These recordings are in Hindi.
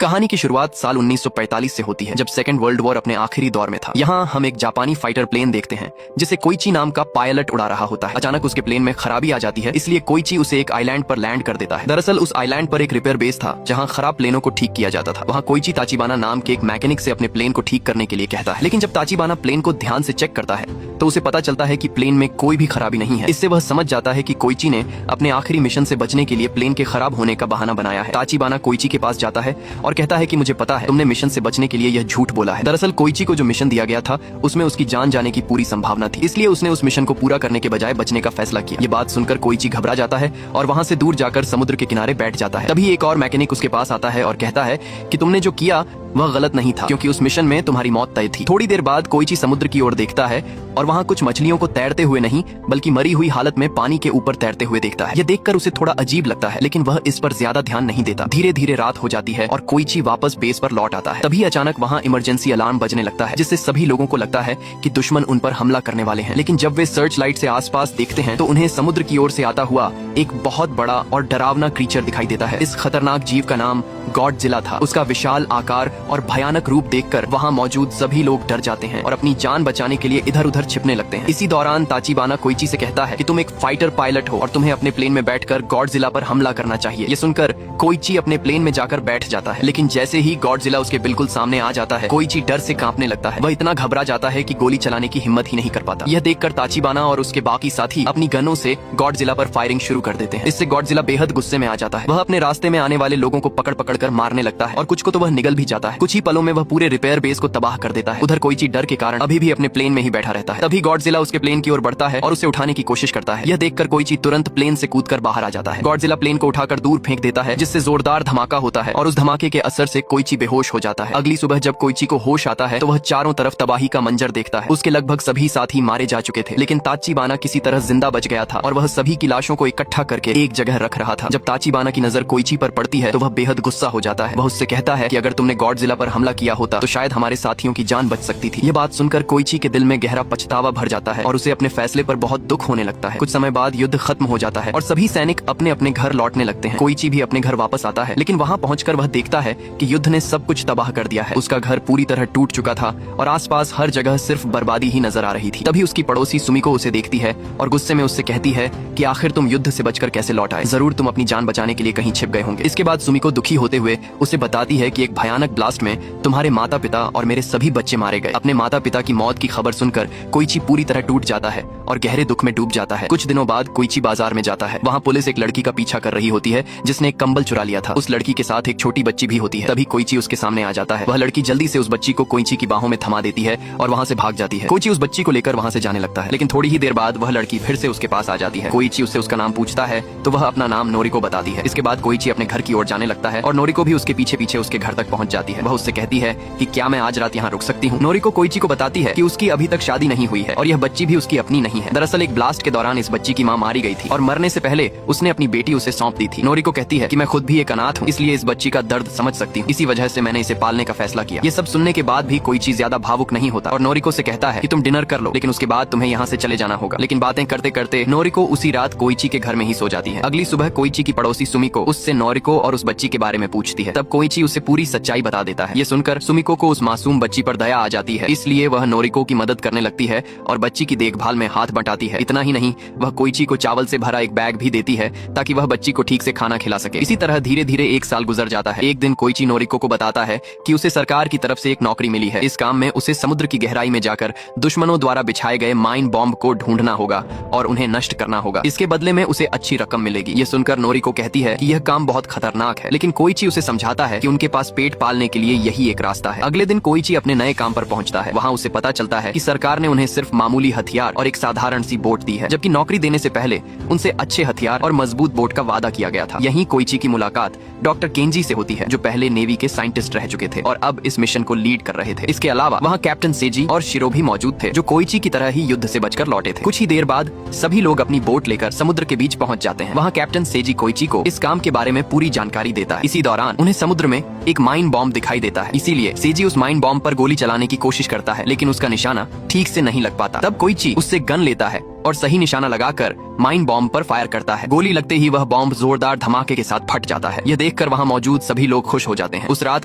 कहानी की शुरुआत साल 1945 से होती है, जब सेकेंड वर्ल्ड वॉर अपने आखिरी दौर में था। यहाँ हम एक जापानी फाइटर प्लेन देखते हैं जिसे कोइची नाम का पायलट उड़ा रहा होता है। अचानक उसके प्लेन में खराबी आ जाती है, इसलिए कोइची उसे एक आइलैंड पर लैंड कर देता है। दरअसल उस आइलैंड पर एक रिपेयर बेस था जहाँ खराब प्लेनों को ठीक किया जाता था। वहाँ कोइची ताचिबाना नाम के एक मैकेनिक से अपने प्लेन को ठीक करने के लिए कहता है, लेकिन जब ताचिबाना प्लेन को ध्यान से चेक करता है तो उसे पता चलता है कि प्लेन में कोई भी खराबी नहीं है। इससे वह समझ जाता है कि कोइची ने अपने आखिरी मिशन से बचने के लिए प्लेन के खराब होने का बहाना बनाया है। ताचिबाना कोइची के पास जाता है और कहता है कि मुझे पता है तुमने मिशन से बचने के लिए यह झूठ बोला है। दरअसल कोइची को जो मिशन दिया गया था उसमें उसकी जान जाने की पूरी संभावना थी, इसलिए उसने उस मिशन को पूरा करने के बजाय बचने का फैसला किया। ये बात सुनकर कोइची घबरा जाता है और वहाँ से दूर जाकर समुद्र के किनारे बैठ जाता है। तभी एक और मैकेनिक उसके पास आता है और कहता है कि तुमने जो किया वह गलत नहीं था, क्योंकि उस मिशन में तुम्हारी मौत तय थी। थोड़ी देर बाद कोइची समुद्र की ओर देखता है और वहाँ कुछ मछलियों को तैरते हुए नहीं बल्कि मरी हुई हालत में पानी के ऊपर तैरते हुए देखता है। यह देखकर उसे थोड़ा अजीब लगता है, लेकिन वह इस पर ज्यादा ध्यान नहीं देता। धीरे धीरे रात हो जाती है और कोइची वापस बेस पर लौट आता है। तभी अचानक वहाँ इमरजेंसी अलार्म बजने लगता है, जिससे सभी लोगों को लगता है कि दुश्मन उन पर हमला करने वाले हैं। लेकिन जब वे सर्च लाइट से आसपास देखते हैं तो उन्हें समुद्र की ओर से आता हुआ एक बहुत बड़ा और डरावना क्रीचर दिखाई देता है। इस खतरनाक जीव का नाम गॉडजिला था। उसका विशाल आकार और भयानक रूप देखकर वहाँ मौजूद सभी लोग डर जाते हैं और अपनी जान बचाने के लिए इधर उधर छिपने लगते हैं। इसी दौरान ताचिबाना कोइची से कहता है कि तुम एक फाइटर पायलट हो और तुम्हें अपने प्लेन में बैठकर गॉडजिला पर हमला करना चाहिए। ये सुनकर कोइची अपने प्लेन में जाकर बैठ जाता है, लेकिन जैसे ही गॉडजिला उसके बिल्कुल सामने आ जाता है कोइची डर से कांपने लगता है। वह इतना घबरा जाता है कि गोली चलाने की हिम्मत ही नहीं कर पाता। यह देखकर ताचिबाना और उसके बाकी साथी अपनी गनों से गॉडजिला पर फायरिंग शुरू कर देते हैं। इससे गॉडजिला बेहद गुस्से में आ जाता है। वह अपने रास्ते में आने वाले लोगों को पकड़ पकड़ कर मारने लगता है और कुछ को तो वह निगल भी जाता है। कुछ ही पलों में वह पूरे रिपेयर बेस को तबाह कर देता है। उधर कोइची डर के कारण अभी भी अपने प्लेन में ही बैठा रहता है। तभी गॉडजिला उसके प्लेन की ओर बढ़ता है और उसे उठाने की कोशिश करता है। यह देखकर कोइची तुरंत प्लेन से कूदकर बाहर आ जाता है। गॉडजिला प्लेन को उठाकर दूर फेंक देता है, जिससे जोरदार धमाका होता है और उस धमाके के असर से कोइची बेहोश हो जाता है। अगली सुबह जब कोइची को होश आता है तो वह चारों तरफ तबाही का मंजर देखता है। उसके लगभग सभी साथी मारे जा चुके थे, लेकिन ताचिबाना किसी तरह जिंदा बच गया था और वह सभी की लाशों को इकट्ठा करके एक जगह रख रहा था। जब ताचिबाना की नजर कोइची पर पड़ती है तो वह बेहद गुस्सा हो जाता है। वह उससे कहता है कि अगर तुमने गॉडजिला पर हमला किया होता तो शायद हमारे साथियों की जान बच सकती थी। यह बात सुनकर कोइची के दिल में गहरा पछतावा भर जाता है और उसे अपने फैसले पर बहुत दुख होने लगता है। कुछ समय बाद युद्ध खत्म हो जाता है और सभी सैनिक अपने अपने घर लौटने लगते हैं। कोइची भी अपने घर वापस आता है, लेकिन वहाँ पहुंचकर वह देखता है कि युद्ध ने सब कुछ तबाह कर दिया है। उसका घर पूरी तरह टूट चुका था और आसपास हर जगह सिर्फ बर्बादी ही नजर आ रही थी। तभी उसकी पड़ोसी सुमिको उसे देखती है और गुस्से में उससे कहती है कि आखिर तुम युद्ध से बचकर कैसे लौट आए? जरूर तुम अपनी जान बचाने के लिए कहीं छिप गए होंगे। इसके बाद सुमिको दुखी होते हुए उसे बताती है कि एक भयानक ब्लास्ट में तुम्हारे माता पिता और मेरे सभी बच्चे मारे गए। अपने माता पिता की मौत की खबर सुनकर कोइची पूरी तरह टूट जाता है और गहरे दुख में डूब जाता है। कुछ दिनों बाद कोइची बाजार में जाता है। वहाँ पुलिस एक लड़की का पीछा कर रही होती है जिसने एक कंबल चुरा लिया था। उस लड़की के साथ एक छोटी बच्ची भी होती है। तभी कोइची उसके सामने आ जाता है। वह लड़की जल्दी से उस बच्ची को कोइची की बाहों में थमा देती है और वहाँ से भाग जाती है। कोइची उस बच्ची को लेकर वहाँ से जाने लगता है, लेकिन थोड़ी ही देर बाद वह लड़की फिर से उसके पास आ जाती है। कोइची उससे उसका नाम पूछता है तो वह अपना नाम नोरिको बताती है। इसके बाद कोइची अपने घर की ओर जाने लगता है और नोरिको भी उसके पीछे पीछे उसके घर तक पहुँच जाती है। वह उससे कहती है कि क्या मैं आज रात यहाँ रुक सकती हूँ? नोरिको कोइची को बताती है कि उसकी अभी तक शादी नहीं हुई है और यह बच्ची भी उसकी अपनी नहीं है। दरअसल एक ब्लास्ट के दौरान इस बच्ची की माँ मारी गई थी और मरने से पहले उसने अपनी बेटी उसे सौंप दी थी। नोरिको कहती है कि मैं खुद भी एक अनाथ हूँ, इसलिए इस बच्ची का दर्द समझ सकती हूँ। इसी वजह से मैंने इसे पालने का फैसला किया। ये सब सुनने के बाद भी कोइची ज्यादा भावुक नहीं होता और नोरिको से कहता है कि तुम डिनर कर लो, लेकिन उसके बाद तुम्हें यहाँ से चले जाना होगा। लेकिन बातें करते करते नोरिको उसी रात कोइची के घर में ही सो जाती है। अगली सुबह कोइची की पड़ोसी सुमिको उससे नोरिको और उस बच्ची के बारे में पूछती है। तब कोइची उसे पूरी सच्चाई बता देता है। ये सुनकर सुमिको को उस मासूम बच्ची पर दया आ जाती है, इसलिए वह नोरिको की मदद करने लगती है और बच्ची की देखभाल में हाथ बटाती है। इतना ही नहीं, वह कोइची को चावल से भरा एक बैग भी देती है ताकि वह बच्ची को ठीक से खाना खिला सके। इसी तरह धीरे धीरे एक साल गुजर जाता है। एक दिन कोइची नोरिको को बताता है कि उसे सरकार की तरफ से एक नौकरी मिली है। इस काम में उसे समुद्र की गहराई में जाकर दुश्मनों द्वारा बिछाए गए माइन बॉम्ब को ढूंढना होगा और उन्हें नष्ट करना होगा। इसके बदले में उसे अच्छी रकम मिलेगी। ये सुनकर नोरिको कहती है कि यह काम बहुत खतरनाक है, लेकिन कोइची उसे समझाता है कि उनके पास पेट पालने के लिए यही एक रास्ता है। अगले दिन कोइची अपने नए काम पर पहुंचता है। वहाँ उसे पता चलता है कि सरकार ने उन्हें सिर्फ मामूली हथियार और एक साधारण सी बोट दी है, जबकि नौकरी देने से पहले उनसे अच्छे हथियार और मजबूत बोट का वादा किया गया था। यहीं कोइची की मुलाकात डॉक्टर केंजी से होती है, जो पहले नेवी के साइंटिस्ट रह चुके थे और अब इस मिशन को लीड कर रहे थे। इसके अलावा वहाँ कैप्टन सेजी और शिरो भी मौजूद थे, जो कोइची की तरह ही युद्ध से बचकर लौटे थे। कुछ ही देर बाद सभी लोग अपनी बोट लेकर समुद्र के बीच पहुंच जाते हैं। वहाँ कैप्टन सेजी कोइची को इस काम के बारे में पूरी जानकारी देता है। इसी दौरान उन्हें समुद्र में एक माइन बॉम्ब दिखाई देता है, इसीलिए सेजी उस माइन बॉम्ब पर गोली चलाने की कोशिश करता है, लेकिन उसका निशाना ठीक से नहीं लग पाता। तब कोइची उससे गन लेता है और सही निशाना लगाकर माइन बॉम्ब पर फायर करता है। गोली लगते ही वह बॉम्ब जोरदार धमाके के साथ फट जाता है। यह देखकर वहाँ मौजूद सभी लोग खुश हो जाते हैं। उस रात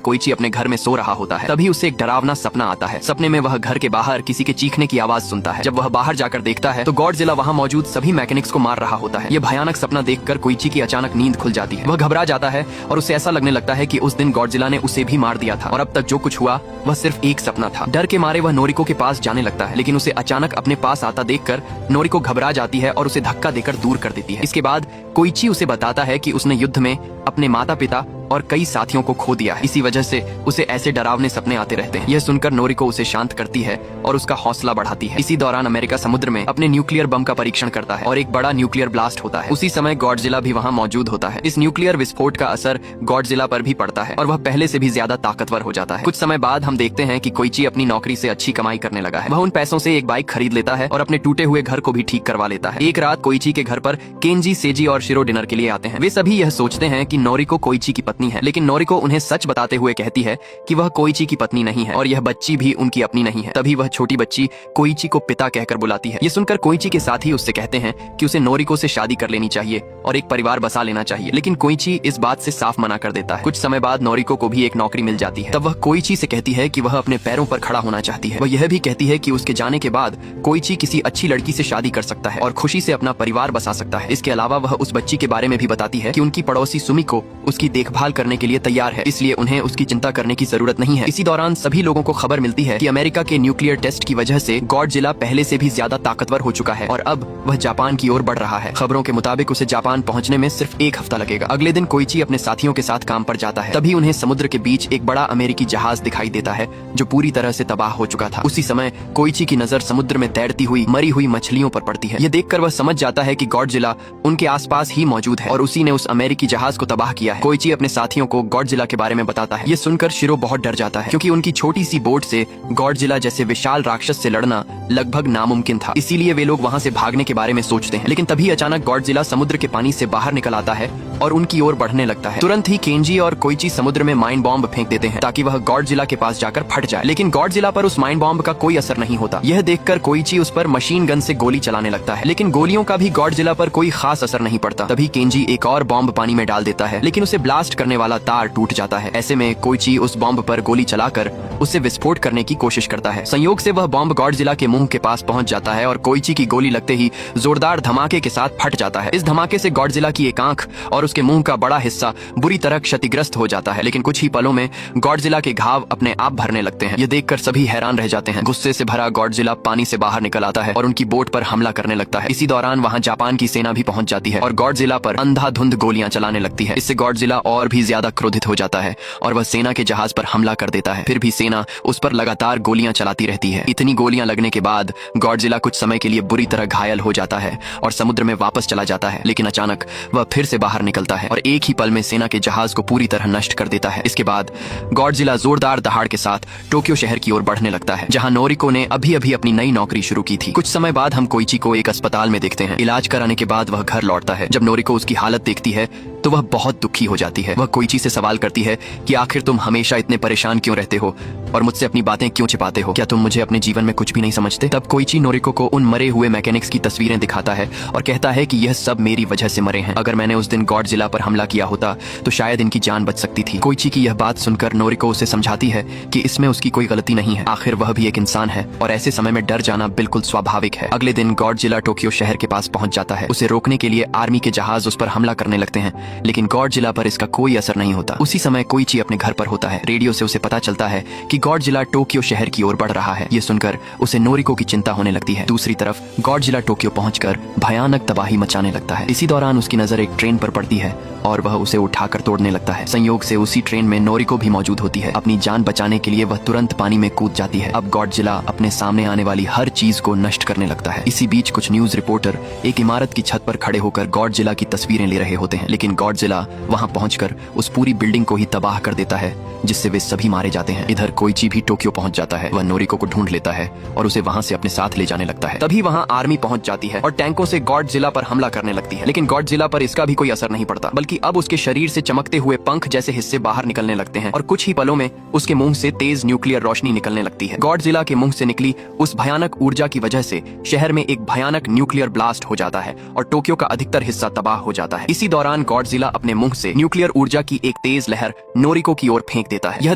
कोइची अपने घर में सो रहा होता है, तभी उसे एक डरावना सपना आता है। सपने में वह घर के बाहर किसी के चीखने की आवाज सुनता है। जब वह बाहर जाकर देखता है तो गॉडजिला वहाँ मौजूद सभी मैकेनिक्स को मार रहा होता है। यह भयानक सपना देखकर कोइची की अचानक नींद खुल जाती है। वह घबरा जाता है और उसे ऐसा लगने लगता है कि उस दिन गॉडजिला ने उसे भी मार दिया था और अब तक जो कुछ हुआ वह सिर्फ एक सपना था। डर के मारे वह नोरिको के पास जाने लगता है, लेकिन उसे अचानक अपने पास आता देखकर नोरिको घबरा जाती है और उसे धक्का देकर दूर कर देती है। इसके बाद कोइची उसे बताता है कि उसने युद्ध में अपने माता पिता और कई साथियों को खो दिया है। इसी वजह से उसे ऐसे डरावने सपने आते रहते हैं। यह सुनकर नोरिको उसे शांत करती है और उसका हौसला बढ़ाती है। इसी दौरान अमेरिका समुद्र में अपने न्यूक्लियर बम का परीक्षण करता है और एक बड़ा न्यूक्लियर ब्लास्ट होता है। उसी समय गॉडजिला भी वहाँ मौजूद होता है। इस न्यूक्लियर विस्फोट का असर गॉडजिला पर भी पड़ता है और वह पहले से भी ज्यादा ताकतवर हो जाता है। कुछ समय बाद हम देखते हैं कि कोइची अपनी नौकरी से अच्छी कमाई करने लगा है। वह उन पैसों से एक बाइक खरीद लेता है और अपने टूटे हुए घर को भी ठीक करवा लेता है। एक रात कोइची के घर पर केंजी, सेजी और शिरो डिनर के लिए आते हैं। वे सभी यह सोचते हैं कि नोरिको कोइची की पत्नी है, लेकिन नोरिको उन्हें सच बताते हुए कहती है कि वह कोइची की पत्नी नहीं है और यह बच्ची भी उनकी अपनी नहीं है। तभी वह छोटी बच्ची कोइची को पिता कहकर बुलाती है। ये सुनकर कोइची के साथी उससे कहते हैं कि उसे नोरिको से शादी कर लेनी चाहिए और एक परिवार बसा लेना चाहिए, लेकिन कोइची इस बात से साफ मना कर देता है। कुछ समय बाद नोरिको को भी एक नौकरी मिल जाती है। तब वह कोइची से कहती है कि वह अपने पैरों पर खड़ा होना चाहती है। वह यह भी कहती है कि उसके जाने के बाद कोइची किसी अच्छी लड़की से शादी कर सकता है और खुशी से अपना परिवार बसा सकता है। इसके अलावा वह उस बच्ची के बारे में भी बताती है कि उनकी पड़ोसी सुमिको उसकी देखभाल करने के लिए तैयार है, इसलिए उन्हें उसकी चिंता करने की जरूरत नहीं है। इसी दौरान सभी लोगों को खबर मिलती है कि अमेरिका के न्यूक्लियर टेस्ट की वजह से गॉडजिला पहले से भी ज्यादा ताकतवर हो चुका है और अब वह जापान की ओर बढ़ रहा है। खबरों के मुताबिक उसे जापान पहुंचने में सिर्फ एक हफ्ता लगेगा। अगले दिन कोइची अपने साथियों के साथ काम पर जाता है। तभी उन्हें समुद्र के बीच एक बड़ा अमेरिकी जहाज दिखाई देता है जो पूरी तरह से तबाह हो चुका था। उसी समय कोइची की नजर समुद्र में तैरती हुई मरी हुई मछलियों पर पड़ती है। यह देखकर वह समझ जाता है कि गॉडजिला उनके आसपास ही मौजूद है और उसी ने उस अमेरिकी जहाज को तबाह किया है। कोइची अपने साथियों को गॉडजिला के बारे में बताता है। ये सुनकर शिरो बहुत डर जाता है, क्योंकि उनकी छोटी सी बोट से गॉडजिला जैसे विशाल राक्षस से लड़ना लगभग नामुमकिन था। इसीलिए वे लोग वहाँ से भागने के बारे में सोचते हैं। लेकिन तभी अचानक गॉडजिला समुद्र के पानी से बाहर निकल आता है और उनकी ओर बढ़ने लगता है। तुरंत ही केंजी और कोइची समुद्र में माइन बॉम्ब फेंक देते हैं ताकि वह गॉडजिला के पास जाकर फट जाए, लेकिन गॉडजिला पर उस माइन बॉम्ब का कोई असर नहीं होता। यह देखकर कोइची उस पर मशीन गन से गोली चलाने लगता है, लेकिन गोलियों का भी गॉडजिला पर कोई खास असर नहीं पड़ता। तभी केंजी एक और बॉम्ब पानी में डाल देता है, लेकिन उसे ब्लास्ट करने वाला तार टूट जाता है। ऐसे में कोइची उस बॉम्ब पर गोली चलाकर उसे विस्फोट करने की कोशिश करता है। संयोग से वह बॉम्ब गॉडजिला के मुंह के पास पहुंच जाता है और कोइची की गोली लगते ही जोरदार धमाके के साथ फट जाता है। इस धमाके से गॉडजिला की एक आंख और उसके मुंह का बड़ा हिस्सा बुरी तरह क्षतिग्रस्त हो जाता है, लेकिन कुछ ही पलों में गॉडजिला के घाव अपने आप भरने लगते हैं। यह देखकर सभी हैरान रह जाते हैं। गुस्से से भरा गॉडजिला पानी से बाहर निकल आता है और उनकी बोट पर हमला करने लगता है। इसी दौरान वहां जापान की सेना भी पहुंच जाती है और गॉडजिला पर अंधाधुंध गोलियां चलाने लगती है। इससे गॉडजिला और भी ज्यादा क्रोधित हो जाता है और वह सेना के जहाज पर हमला कर देता है। फिर भी सेना उस पर लगातार गोलियां चलाती रहती है। इतनी गोलियां लगने के बाद गॉडजिला कुछ समय के लिए बुरी तरह घायल हो जाता है और समुद्र में वापस चला जाता है, लेकिन अचानक वह फिर से बाहर निकलता है और एक ही पल में सेना के जहाज को पूरी तरह नष्ट कर देता है। इसके बाद गॉडजिला जोरदार दहाड़ के साथ टोक्यो शहर की ओर बढ़ने लगता है, जहां नोरिको ने अभी अभी अपनी नई नौकरी शुरू की थी। कुछ समय बाद हम कोइची को एक अस्पताल में देखते हैं। इलाज कराने के बाद वह घर लौटता है। जब नोरिको उसकी हालत देखती है तो वह बहुत दुखी हो जाती है। वह कोइची से सवाल करती है कि आखिर तुम हमेशा इतने परेशान क्यों रहते हो और मुझसे अपनी बातें क्यों छिपाते हो? क्या तुम मुझे अपने जीवन में कुछ भी नहीं समझते? तब कोइची नोरिको को उन मरे हुए मैकेनिक्स की तस्वीरें दिखाता है और कहता है कि यह सब मेरी वजह से मरे हैं। अगर मैंने उस दिन गॉडजिला पर हमला किया होता तो शायद इनकी जान बच सकती थी। कोइची की यह बात सुनकर नोरिको उसे समझाती है कि इसमें उसकी कोई गलती नहीं है। आखिर वह भी एक इंसान है और ऐसे समय में डर जाना बिल्कुल स्वाभाविक है। अगले दिन गॉडजिला टोक्यो शहर के पास पहुंच जाता है। उसे रोकने के लिए आर्मी के जहाज उस पर हमला करने लगते हैं, लेकिन गॉडजिला पर इसका कोई असर नहीं होता। उसी समय कोइची अपने घर पर होता है। रेडियो से उसे पता चलता है कि गॉडजिला टोक्यो शहर की ओर बढ़ रहा है। ये सुनकर उसे नोरिको की चिंता होने लगती है। दूसरी तरफ गॉडजिला टोक्यो पहुंचकर भयानक तबाही मचाने लगता है। इसी दौरान उसकी नजर एक ट्रेन पर पड़ती है और वह उसे उठाकर तोड़ने लगता है। संयोग से उसी ट्रेन में नोरिको भी मौजूद होती है। अपनी जान बचाने के लिए वह तुरंत पानी में कूद जाती है। अब गॉडजिला अपने सामने आने वाली हर चीज को नष्ट करने लगता है। इसी बीच कुछ न्यूज रिपोर्टर एक इमारत की छत पर खड़े होकर गॉडजिला की तस्वीरें ले रहे होते हैं, लेकिन गॉडजिला वहां पहुंचकर उस पूरी बिल्डिंग को ही तबाह कर देता है, जिससे वे सभी मारे जाते हैं। इधर कोइची भी टोक्यो पहुंच जाता है। वह नोरिको को ढूंढ लेता है और उसे वहां से अपने साथ ले जाने लगता है। तभी वहां आर्मी पहुंच जाती है और टैंकों से गॉडजिला पर हमला करने लगती है, लेकिन गॉडजिला पर इसका भी कोई असर नहीं पड़ता, बल्कि क्योंकि अब उसके शरीर से चमकते हुए पंख जैसे हिस्से बाहर निकलने लगते हैं और कुछ ही पलों में उसके मुंह से तेज न्यूक्लियर रोशनी निकलने लगती है। गॉडजिला के मुंह से निकली उस भयानक ऊर्जा की वजह से शहर में एक भयानक न्यूक्लियर ब्लास्ट हो जाता है और टोक्यो का अधिकतर हिस्सा तबाह हो जाता है। इसी दौरान गॉडजिला अपने मुंह से न्यूक्लियर ऊर्जा की एक तेज लहर नोरिको की ओर फेंक देता है। यह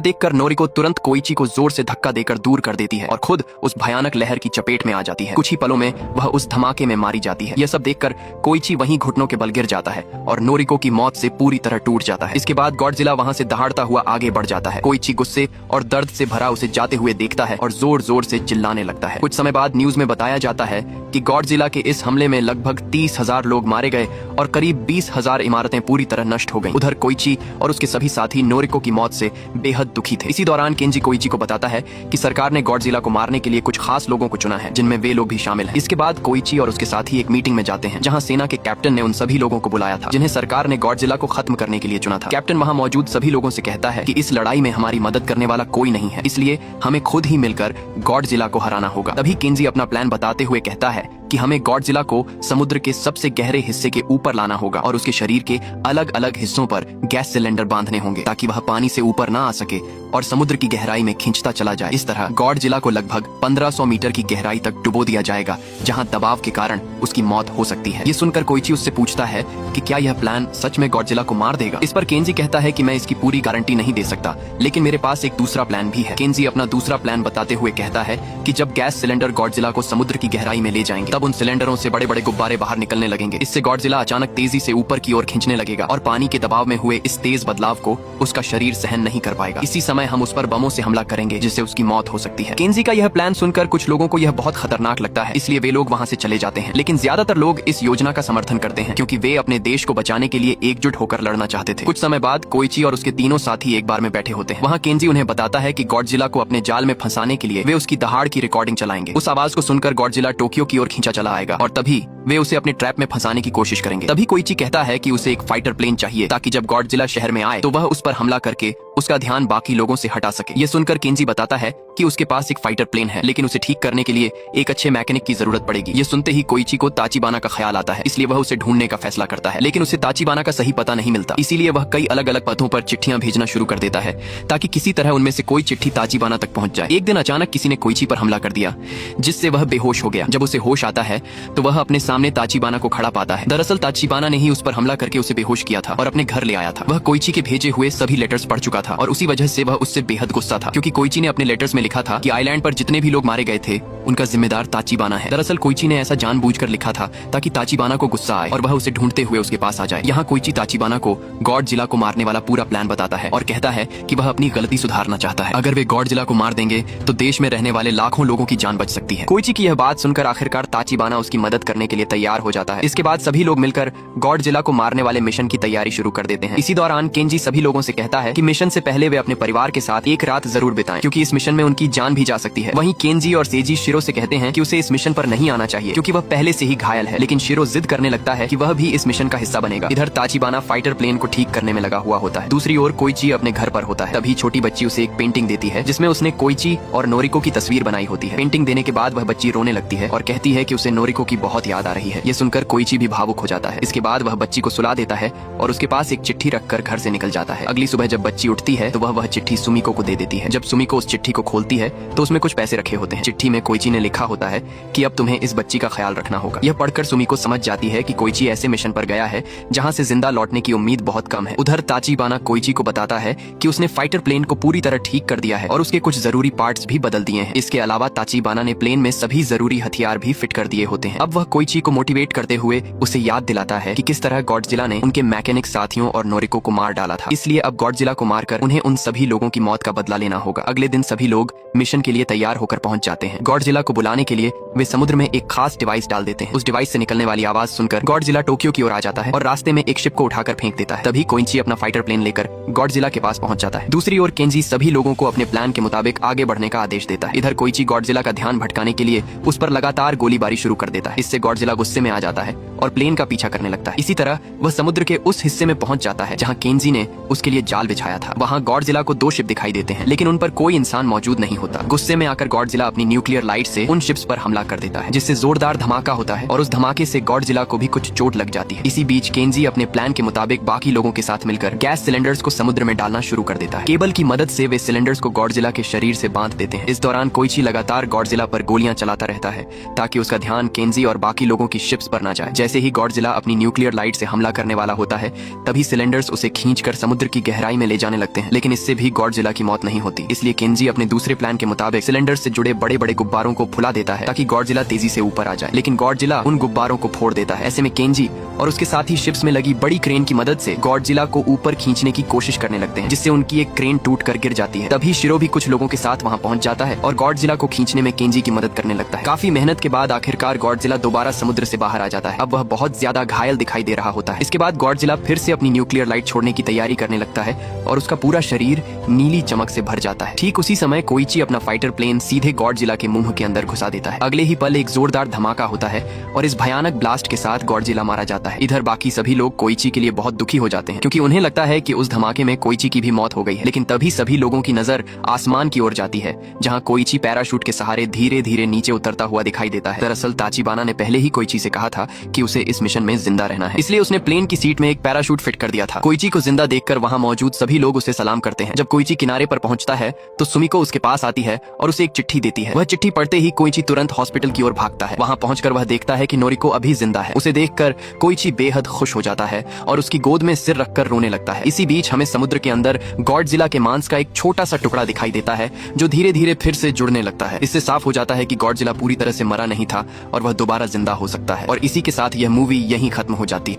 देखकर नोरिको तुरंत कोइची को जोर से धक्का देकर दूर कर देती है और खुद उस भयानक लहर की चपेट में आ जाती है। कुछ ही पलों में वह उस धमाके में मारी जाती है। यह सब देखकर कोइची वहीं घुटनों के बल गिर जाता है और नोरिको की मौत से पूरी तरह टूट जाता है। इसके बाद गॉडजिला वहां से दहाड़ता हुआ आगे बढ़ जाता है। कोइची गुस्से और दर्द से भरा उसे जाते हुए देखता है और जोर जोर से चिल्लाने लगता है। कुछ समय बाद न्यूज में बताया जाता है कि गॉडजिला के इस हमले में लगभग 30,000 लोग मारे गए और करीब 20,000 इमारतें पूरी तरह नष्ट हो गईं। उधर कोइची और उसके सभी साथी नोरिको की मौत से बेहद दुखी थे। इसी दौरान केंजी कोइची को बताता है कि सरकार ने गॉडजिला को मारने के लिए कुछ खास लोगों को चुना है, जिनमें वे लोग भी शामिल हैं। इसके बाद कोइची और उसके साथी एक मीटिंग में जाते हैं जहां सेना के कैप्टन ने उन सभी लोगों को बुलाया था जिन्हें सरकार ने गॉडजिला को खत्म करने के लिए चुना था। कैप्टन वहां मौजूद सभी लोगों से कहता है कि इस लड़ाई में हमारी मदद करने वाला कोई नहीं है, इसलिए हमें खुद ही मिलकर गॉडजिला को हराना होगा। तभी केंजी अपना प्लान बताते हुए कहता है कि हमें गॉडजिला को समुद्र के सबसे गहरे हिस्से के ऊपर लाना होगा और उसके शरीर के अलग अलग हिस्सों पर गैस सिलेंडर बांधने होंगे ताकि वह पानी से ऊपर ना आ सके और समुद्र की गहराई में खींचता चला जाए। इस तरह गॉडजिला को लगभग 1500 मीटर की गहराई तक डुबो दिया जाएगा जहां दबाव के कारण उसकी मौत हो सकती है। ये सुनकर कोइची उससे पूछता है कि क्या यह प्लान सच में गॉडजिला को मार देगा। इस पर केंजी कहता है कि मैं इसकी पूरी गारंटी नहीं दे सकता, लेकिन मेरे पास एक दूसरा प्लान भी है। केंजी अपना दूसरा प्लान बताते हुए कहता है कि जब गैस सिलेंडर गॉडजिला को समुद्र की गहराई में ले जाएंगे तब उन सिलेंडरों से बड़े बड़े गुब्बारे बाहर निकलने लगेंगे। इससे गॉडजिला अचानक तेजी से ऊपर की ओर खींचने लगेगा और पानी के दबाव में हुए इस तेज बदलाव को उसका शरीर सहन नहीं कर पाएगा। इसी समय हम उस पर बमों से हमला करेंगे जिससे उसकी मौत हो सकती है। केंजी का यह प्लान सुनकर कुछ लोगों को यह बहुत खतरनाक लगता है, इसलिए वे लोग वहां से चले जाते हैं। लेकिन ज्यादातर लोग इस योजना का समर्थन करते हैं क्योंकि वे अपने देश को बचाने के लिए एकजुट होकर लड़ना चाहते थे। कुछ समय बाद कोइची और उसके तीनों साथी एक बार में बैठे होते हैं। वहाँ केंजी उन्हें बताता है कि गॉडजिला को अपने जाल में फंसाने के लिए वे उसकी दहाड़ की रिकॉर्डिंग चलाएंगे। उस आवाज को सुनकर गॉडजिला टोक्यो की ओर खींचा चला आएगा और तभी वे उसे अपने ट्रैप में फंसाने की कोशिश करेंगे। तभी कोइची कहता है कि उसे एक फाइटर प्लेन चाहिए ताकि जब गॉडजिला शहर में आए तो वह उस पर हमला करके उसका ध्यान बाकी लोगों से हटा सके। ये सुनकर केंजी बताता है कि उसके पास एक फाइटर प्लेन है, लेकिन उसे ठीक करने के लिए एक अच्छे मैकेनिक की जरूरत पड़ेगी। ये सुनते ही कोइची को ताचिबाना का ख्याल आता है, इसलिए वह उसे ढूंढने का फैसला करता है। लेकिन उसे ताचिबाना का सही पता नहीं मिलता, इसीलिए वह कई अलग अलग पथों पर चिट्ठियां भेजना शुरू कर देता है ताकि किसी तरह उनमें से कोई चिट्ठी ताचिबाना तक पहुंच जाए। एक दिन अचानक किसी ने कोइची पर हमला कर दिया जिससे वह बेहोश हो गया। जब उसे होश आता है तो वह अपने सामने ताचिबाना को खड़ा पाता है। दरअसल ताचिबाना ने ही उस पर हमला करके उसे बेहोश किया था और अपने घर ले आया था। वह कोइची के भेजे हुए सभी लेटर्स पढ़ चुका था और उसी वजह से वह उससे बेहद गुस्सा था क्योंकि कोइची ने अपने लेटर्स में लिखा था कि आइलैंड पर जितने भी लोग मारे गए थे उनका जिम्मेदार ताचिबाना है। दरअसल कोइची ने ऐसा जानबूझकर लिखा था ताकि ताचिबाना को गुस्सा आए और वह उसे ढूंढते हुए उसके पास आ जाए। यहाँ कोइची ताचिबाना को गॉडजिला को मारने वाला पूरा प्लान बताता है और कहता है कि वह अपनी गलती सुधारना चाहता है। अगर वे गॉडजिला को मार देंगे तो देश में रहने वाले लाखों लोगों की जान बच सकती है। कोइची की यह बात सुनकर आखिरकार ताचिबाना उसकी मदद करने के लिए तैयार हो जाता है। इसके बाद सभी लोग मिलकर गॉडजिला को मारने वाले मिशन की तैयारी शुरू कर देते हैं। इसी दौरान केंजी सभी लोगों से कहता है कि मिशन से पहले वे अपने परिवार के साथ एक रात जरूर बिताएं क्योंकि इस मिशन में उनकी जान भी जा सकती है। वहीं केंजी और सेजी शिरो से कहते हैं कि उसे इस मिशन पर नहीं आना चाहिए क्योंकि वह पहले से ही घायल है, लेकिन शिरो जिद करने लगता है कि वह भी इस मिशन का हिस्सा बनेगा। इधर ताचिबाना फाइटर प्लेन को ठीक करने में लगा हुआ होता है। दूसरी ओर कोइची अपने घर पर होता है। तभी छोटी बच्ची उसे एक पेंटिंग देती है जिसमें उसने कोइची और नोरिको की तस्वीर बनाई होती है। पेंटिंग देने के बाद वह बच्ची रोने लगती है और कहती है कि उसे नोरिको की बहुत याद आ रही है। ये सुनकर कोइची भी भावुक हो जाता है। इसके बाद वह बच्ची को सुला देता है और उसके पास एक चिट्ठी रखकर घर से निकल जाता है। अगली सुबह जब बच्ची उठती है तो वह चिट्ठी सुमिको को दे देती है। जब सुमिको उस चिट्ठी को खोलती है तो उसमें कुछ पैसे रखे होते हैं। चिट्ठी में कोइची ने लिखा होता है कि अब तुम्हें इस बच्ची का ख्याल रखना होगा। यह पढ़कर सुमिको समझ जाती है कि कोइची ऐसे मिशन पर गया है जहां से जिंदा लौटने की उम्मीद बहुत कम है। उधर ताचिबाना कोइची को बताता है कि उसने फाइटर प्लेन को पूरी तरह ठीक कर दिया है और उसके कुछ जरूरी पार्ट्स भी बदल दिए हैं। इसके अलावा ताचिबाना ने प्लेन में सभी जरूरी हथियार भी फिट कर दिए होते हैं। अब वह कोइची को मोटिवेट करते हुए उसे याद दिलाता है कि किस तरह गॉडजिला ने उनके मैकेनिक साथियों और नोरिको को मार डाला था, इसलिए अब गॉडजिला को मारकर उन्हें उन सभी लोगों की मौत का बदला लेना होगा। अगले दिन सभी लोग मिशन के लिए तैयार होकर पहुंच जाते हैं। गॉडजिला को बुलाने के लिए वे समुद्र में एक खास डिवाइस डाल देते हैं। उस डिवाइस से निकलने वाली आवाज सुनकर गॉडजिला टोक्यो की ओर आ जाता है और रास्ते में एक शिप को उठाकर फेंक देता है। तभी कोइची अपना फाइटर प्लेन लेकर गॉडजिला के पास पहुंच जाता है। दूसरी ओर केंजी सभी लोगों को अपने प्लान के मुताबिक आगे बढ़ने का आदेश देता है। इधर कोइची गॉडजिला का ध्यान भटकाने के लिए उस पर लगातार गोलीबारी शुरू कर देता है। इससे गॉडजिला गॉडजिला गुस्से में आ जाता है और प्लेन का पीछा करने लगता है। इसी तरह वह समुद्र के उस हिस्से में पहुंच जाता है जहां केंजी ने उसके लिए जाल बिछाया था। वहां गॉडजिला को 2 शिप दिखाई देते हैं, लेकिन उन पर कोई इंसान मौजूद नहीं होता। गुस्से में आकर गॉडजिला अपनी न्यूक्लियर लाइट से उन शिप्स पर हमला कर देता है, जिससे जोरदार धमाका होता है और उस धमाके से गॉडजिला को भी कुछ चोट लग जाती है। इसी बीच केंजी अपने प्लान के मुताबिक बाकी लोगों के साथ मिलकर गैस सिलेंडर्स को समुद्र में डालना शुरू कर देता है। केबल की मदद से वे सिलेंडर्स को गॉडजिला के शरीर से बांध देते हैं। इस दौरान कोइची लगातार गॉडजिला पर गोलियां चलाता रहता है ताकि उसका ध्यान केंजी और बाकी लोगों की शिप्स पर न जाए। जैसे ही गॉडजिला अपनी न्यूक्लियर लाइट से हमला करने वाला होता है, तभी सिलेंडर्स उसे खींचकर समुद्र की गहराई में ले जाने लगते हैं, लेकिन इससे भी गॉडजिला की मौत नहीं होती। इसलिए केंजी अपने दूसरे प्लान के मुताबिक सिलेंडर्स से जुड़े बड़े बड़े गुब्बारों को फुला देता है ताकि गॉडजिला तेजी से ऊपर आ जाए, लेकिन गॉडजिला उन गुब्बारों को फोड़ देता है। ऐसे में केंजी और उसके साथी शिप्स में लगी बड़ी क्रेन की मदद से गॉडजिला को ऊपर खींचने की कोशिश करने लगते हैं, जिससे उनकी एक क्रेन टूट कर गिर जाती है। तभी शिरो भी कुछ लोगों के साथ वहां पहुंच जाता है और गॉडजिला को खींचने में केंजी की मदद करने लगता है। काफी मेहनत के बाद आखिरकार गॉडजिला दोबारा समुद्र से बाहर आ जाता है। अब वह बहुत ज्यादा घायल दिखाई दे रहा होता है। इसके बाद गॉडजिला फिर से अपनी न्यूक्लियर लाइट छोड़ने की तैयारी करने लगता है और उसका पूरा शरीर नीली चमक से भर जाता है। ठीक उसी समय कोइची अपना फाइटर प्लेन सीधे गॉडजिला के मुंह के अंदर घुसा देता है। अगले ही पल एक जोरदार धमाका होता है और इस भयानक ब्लास्ट के साथ गॉडजिला मारा जाता है। इधर बाकी सभी लोग कोइची के लिए बहुत दुखी हो जाते हैं, क्योंकि उन्हें लगता है कि उस धमाके में कोइची की भी मौत हो गई है। लेकिन तभी सभी लोगों की नजर आसमान की ओर जाती है, जहां कोइची पैराशूट के सहारे धीरे धीरे नीचे उतरता हुआ दिखाई देता है। दरअसल ताचिबाना ने पहले ही कोइची से कहा था कि उसे इस मिशन में जिंदा रहना है, इसलिए उसने प्लेन की सीट में एक पैराशूट फिट कर दिया था। कोइची को जिंदा देखकर वहां मौजूद सभी लोग उसे सलाम करते हैं। जब कोइची किनारे पर पहुंचता है तो सुमिको उसके पास आती है और उसे एक चिट्ठी देती है। वह चिट्ठी पढ़ते ही कोइची तुरंत हॉस्पिटल की ओर भागता है। वहां पहुंचकर वह देखता है कि नोरिको अभी जिंदा है। उसे देखकर कोइची बेहद खुश हो जाता है और उसकी गोद में सिर रखकर रोने लगता है। इसी बीच हमें समुद्र के अंदर गॉडजिला के मांस का एक छोटा सा टुकड़ा दिखाई देता है, जो धीरे धीरे फिर से जुड़ने लगता है। इससे साफ हो जाता है कि गॉडजिला पूरी तरह से मरा नहीं था और वह दोबारा जिंदा हो सकता है। और इसी के साथ यह मूवी यहीं खत्म हो जाती है।